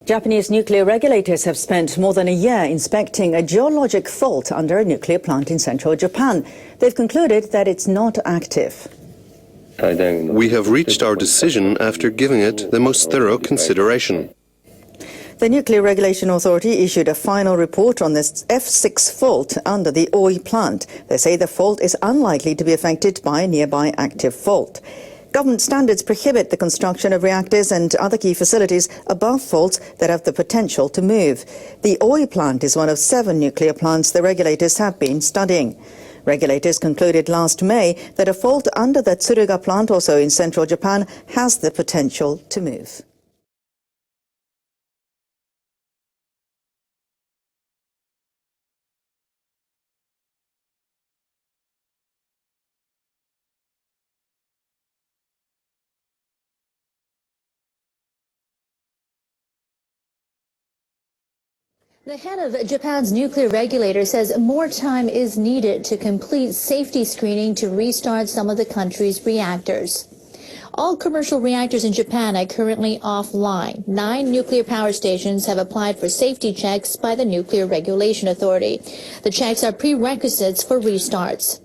Japanese nuclear regulators have spent more than a year inspecting a geologic fault under a nuclear plant in central Japan. They've concluded that it's not active. We have reached our decision after giving it the most thorough consideration. The Nuclear Regulation Authority issued a final report on this F6 fault under the Oi plant. They say the fault is unlikely to be affected by a nearby active fault. Government standards prohibit the construction of reactors and other key facilities above faults that have the potential to move. The Oi plant is one of 7 nuclear plants the regulators have been studying. Regulators concluded last May that a fault under the Tsuruga plant, also in central Japan, has the potential to move. The head of Japan's nuclear regulator says more time is needed to complete safety screening to restart some of the country's reactors. All commercial reactors in Japan are currently offline. 9 nuclear power stations have applied for safety checks by the Nuclear Regulation Authority. The checks are prerequisites for restarts.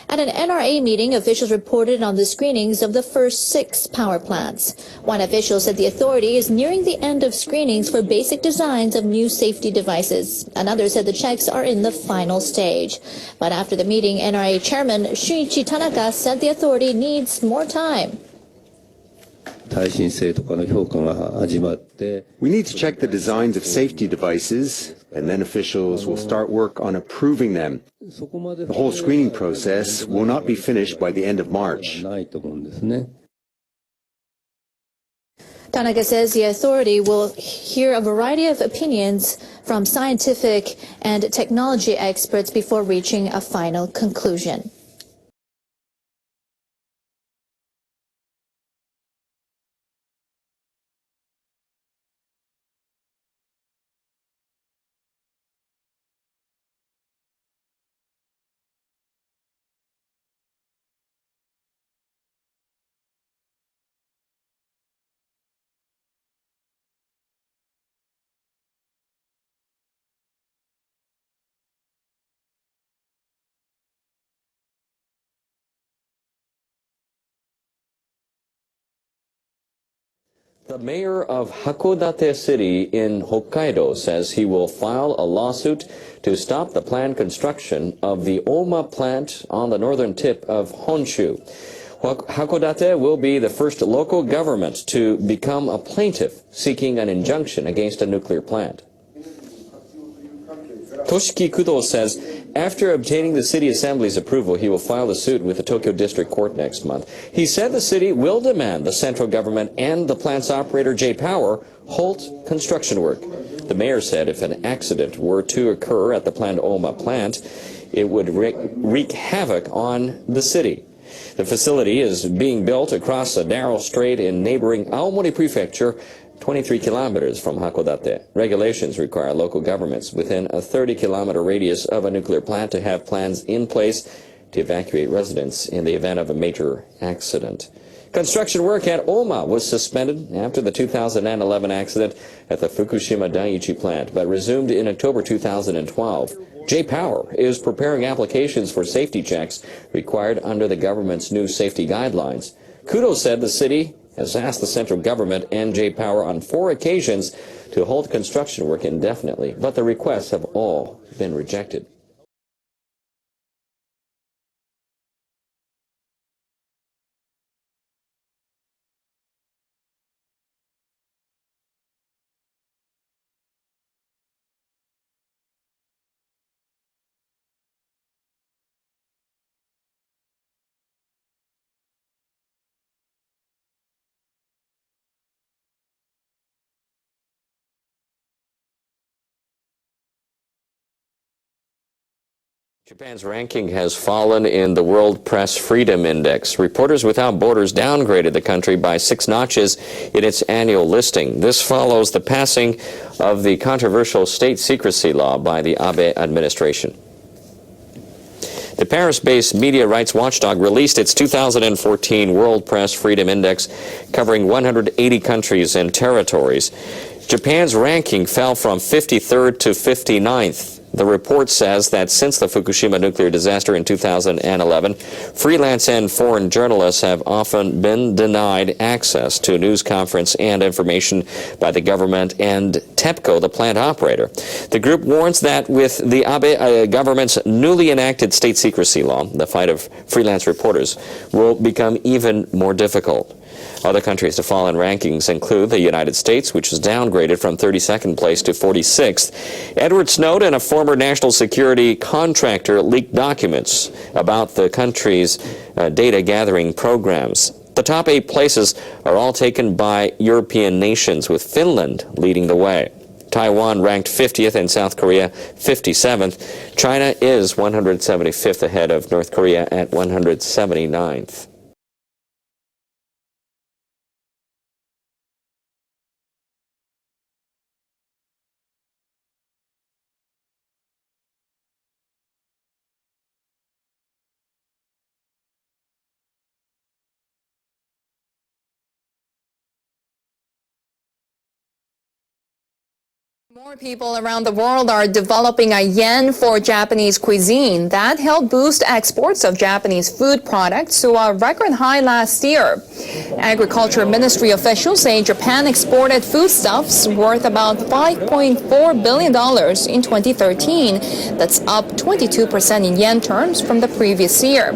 At an NRA meeting, officials reported on the screenings of the first 6 power plants. One official said the authority is nearing the end of screenings for basic designs of new safety devices. Another said the checks are in the final stage. But after the meeting, NRA Chairman Shunichi Tanaka said the authority needs more time. We need to check the designs of safety devices, and then officials will start work on approving them. The whole screening process will not be finished by the end of March. Tanaka says the authority will hear a variety of opinions from scientific and technology experts before reaching a final conclusion. The mayor of Hakodate City in Hokkaido says he will file a lawsuit to stop the planned construction of the Oma plant on the northern tip of Honshu. Hakodate will be the first local government to become a plaintiff seeking an injunction against a nuclear plant. Toshiki Kudo says after obtaining the city assembly's approval, he will file a suit with the Tokyo District Court next month. He said the city will demand the central government and the plant's operator, J-Power, halt construction work. The mayor said if an accident were to occur at the planned Oma plant, it would wreak havoc on the city. The facility is being built across a narrow strait in neighboring Aomori Prefecture, 23 kilometers from Hakodate. Regulations require local governments within a 30-kilometer radius of a nuclear plant to have plans in place to evacuate residents in the event of a major accident. Construction work at Oma was suspended after the 2011 accident at the Fukushima Daiichi plant, but resumed in October 2012. J-Power is preparing applications for safety checks required under the government's new safety guidelines. Kudo said the city has asked the central government and J-Power on 4 occasions to halt construction work indefinitely, but the requests have all been rejected. Japan's ranking has fallen in the World Press Freedom Index. Reporters Without Borders downgraded the country by 6 notches in its annual listing. This follows the passing of the controversial state secrecy law by the Abe administration. The Paris-based media rights watchdog released its 2014 World Press Freedom Index, covering 180 countries and territories. Japan's ranking fell from 53rd to 59th. The report says that since the Fukushima nuclear disaster in 2011, freelance and foreign journalists have often been denied access to news conference and information by the government and TEPCO, the plant operator. The group warns that with the Abe government's newly enacted state secrecy law, the fight of freelance reporters will become even more difficult. Other countries to fall in rankings include the United States, which was downgraded from 32nd place to 46th. Edward Snowden, a former national security contractor, leaked documents about the country's data gathering programs. The top 8 places are all taken by European nations, with Finland leading the way. Taiwan ranked 50th and South Korea 57th. China is 175th ahead of North Korea at 179th. More people around the world are developing a yen for Japanese cuisine. That helped boost exports of Japanese food products to a record high last year. Agriculture Ministry officials say Japan exported foodstuffs worth about $5.4 billion in 2013. That's up 22% in yen terms from the previous year.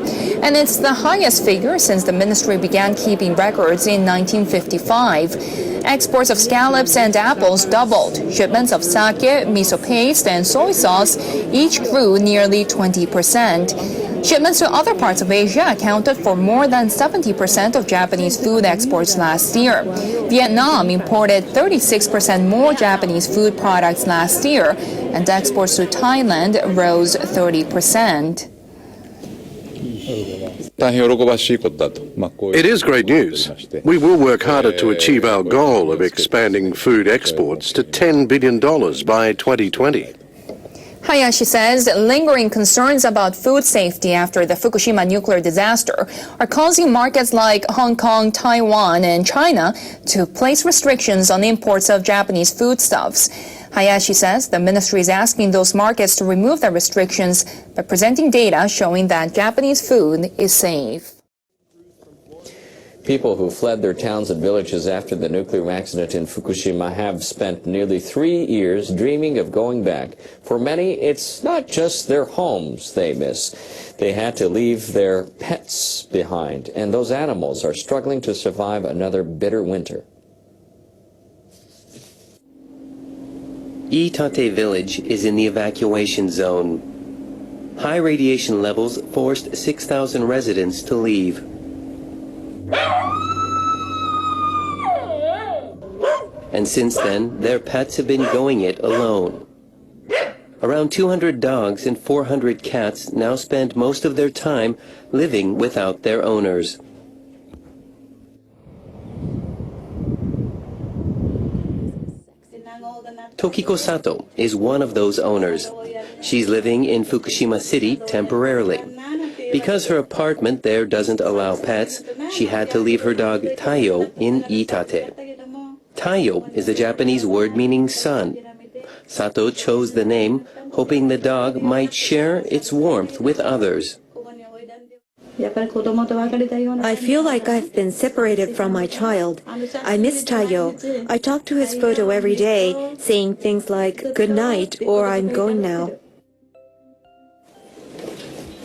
And it's the highest figure since the ministry began keeping records in 1955. Exports of scallops and apples doubled. Shipments of sake, miso paste, and soy sauce each grew nearly 20%. Shipments to other parts of Asia accounted for more than 70% of Japanese food exports last year. Vietnam imported 36% more Japanese food products last year, and exports to Thailand rose 30%. It is great news. We will work harder to achieve our goal of expanding food exports to $10 billion by 2020. Hayashi says lingering concerns about food safety after the Fukushima nuclear disaster are causing markets like Hong Kong, Taiwan, and China to place restrictions on imports of Japanese foodstuffs. Hayashi says the ministry is asking those markets to remove the restrictions by presenting data showing that Japanese food is safe. People who fled their towns and villages after the nuclear accident in Fukushima have spent nearly 3 years dreaming of going back. For many, it's not just their homes they miss. They had to leave their pets behind, and those animals are struggling to survive another bitter winter. Iitate village is in the evacuation zone. High radiation levels forced 6,000 residents to leave. And since then, their pets have been going it alone. Around 200 dogs and 400 cats now spend most of their time living without their owners. Tokiko Sato is one of those owners. She's living in Fukushima City temporarily. Because her apartment there doesn't allow pets, she had to leave her dog Taiyo in Iitate. Taiyo is a Japanese word meaning sun. Sato chose the name hoping the dog might share its warmth with others. I feel like I've been separated from my child. I miss Taiyo. I talk to his photo every day, saying things like, "Good night," or "I'm going now."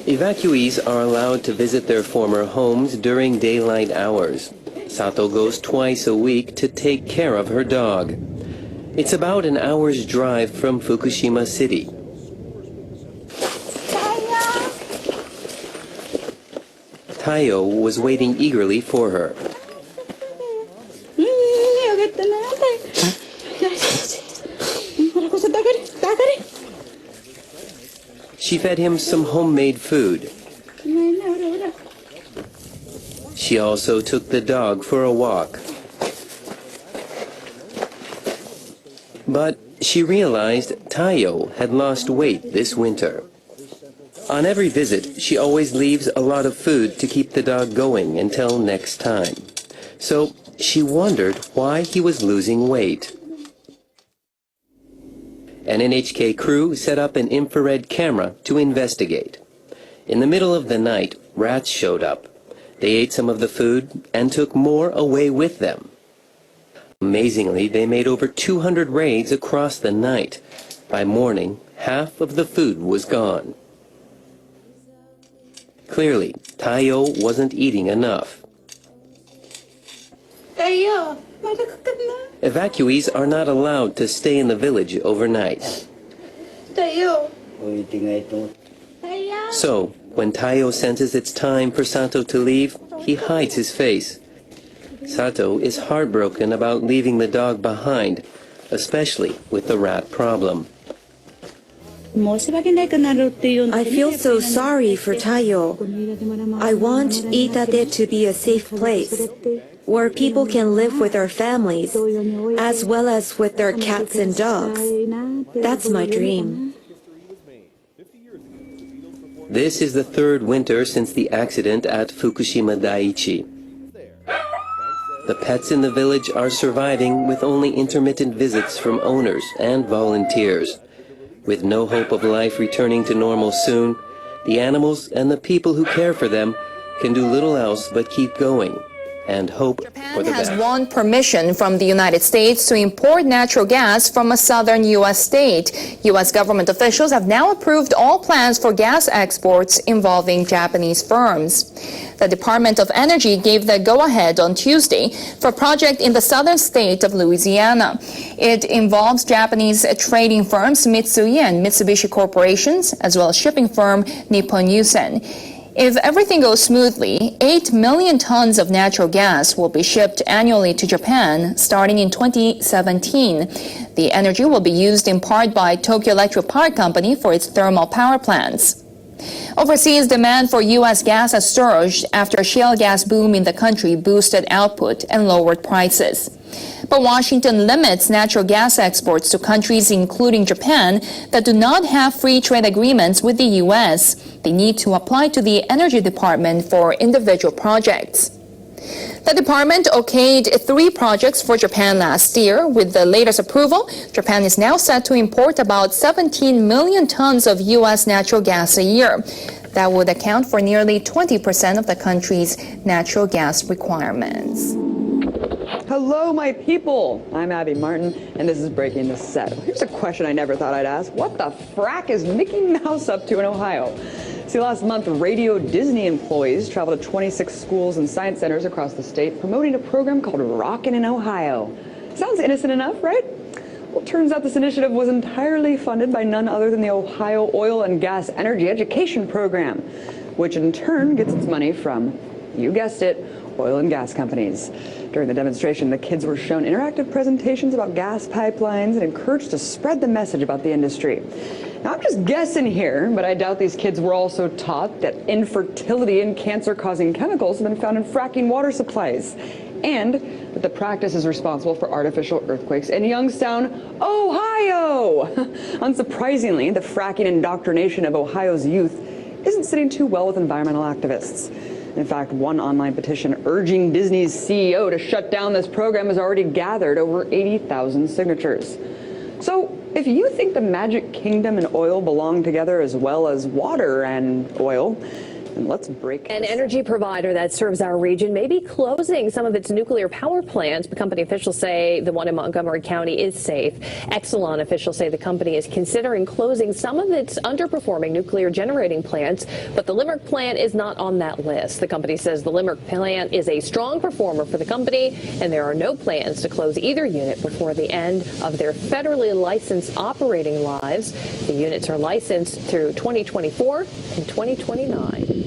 Evacuees are allowed to visit their former homes during daylight hours. Sato goes twice a week to take care of her dog. It's about an hour's drive from Fukushima City. Taiyo was waiting eagerly for her. She fed him some homemade food. She also took the dog for a walk. But she realized Taiyo had lost weight this winter. On every visit, she always leaves a lot of food to keep the dog going until next time. So she wondered why he was losing weight. An NHK crew set up an infrared camera to investigate. In the middle of the night, rats showed up. They ate some of the food and took more away with them. Amazingly, they made over 200 raids across the night. By morning, half of the food was gone. Clearly, Tayo wasn't eating enough. Evacuees are not allowed to stay in the village overnight. So, when Tayo senses it's time for Sato to leave, he hides his face. Sato is heartbroken about leaving the dog behind, especially with the rat problem. I feel so sorry for Tayo. I want Itate to be a safe place where people can live with their families as well as with their cats and dogs. That's my dream. This is the third winter since the accident at Fukushima Daiichi. The pets in the village are surviving with only intermittent visits from owners and volunteers. With no hope of life returning to normal soon, the animals and the people who care for them can do little else but keep going and hope for the best. Japan has won permission from the United States to import natural gas from a southern U.S. state. U.S. government officials have now approved all plans for gas exports involving Japanese firms. The Department of Energy gave the go-ahead on Tuesday for a project in the southern state of Louisiana. It involves Japanese trading firms Mitsui and Mitsubishi corporations, as well as shipping firm Nippon Yusen. If everything goes smoothly, 8 million tons of natural gas will be shipped annually to Japan starting in 2017. The energy will be used in part by Tokyo Electric Power Company for its thermal power plants. Overseas demand for U.S. gas has surged after a shale gas boom in the country boosted output and lowered prices. But Washington limits natural gas exports to countries including Japan that do not have free trade agreements with the U.S. They need to apply to the Energy Department for individual projects. The department okayed 3 projects for Japan last year. With the latest approval, Japan is now set to import about 17 million tons of U.S. natural gas a year. That would account for nearly 20% of the country's natural gas requirements. Hello, my people. I'm Abby Martin, and this is Breaking the Set. Here's a question I never thought I'd ask. What the frack is Mickey Mouse up to in Ohio? See, last month, Radio Disney employees traveled to 26 schools and science centers across the state promoting a program called Rockin' in Ohio. Sounds innocent enough, right? Well, it turns out this initiative was entirely funded by none other than the Ohio Oil and Gas Energy Education Program, which in turn gets its money from, you guessed it, oil and gas companies. During the demonstration, the kids were shown interactive presentations about gas pipelines and encouraged to spread the message about the industry. Now, I'm just guessing here, but I doubt these kids were also taught that infertility and cancer-causing chemicals have been found in fracking water supplies, and that the practice is responsible for artificial earthquakes in Youngstown, Ohio. Unsurprisingly, the fracking indoctrination of Ohio's youth isn't sitting too well with environmental activists. In fact, one online petition urging Disney's CEO to shut down this program has already gathered over 80,000 signatures. So, if you think the Magic Kingdom and oil belong together as well as water and oil, then let's break. An energy provider that serves our region may be closing some of its nuclear power plants, but company officials say the one in Montgomery County is safe. Exelon officials say the company is considering closing some of its underperforming nuclear generating plants, but the Limerick plant is not on that list. The company says the Limerick plant is a strong performer for the company, and there are no plans to close either unit before the end of their federally licensed operating lives. The units are licensed through 2024 and 2029.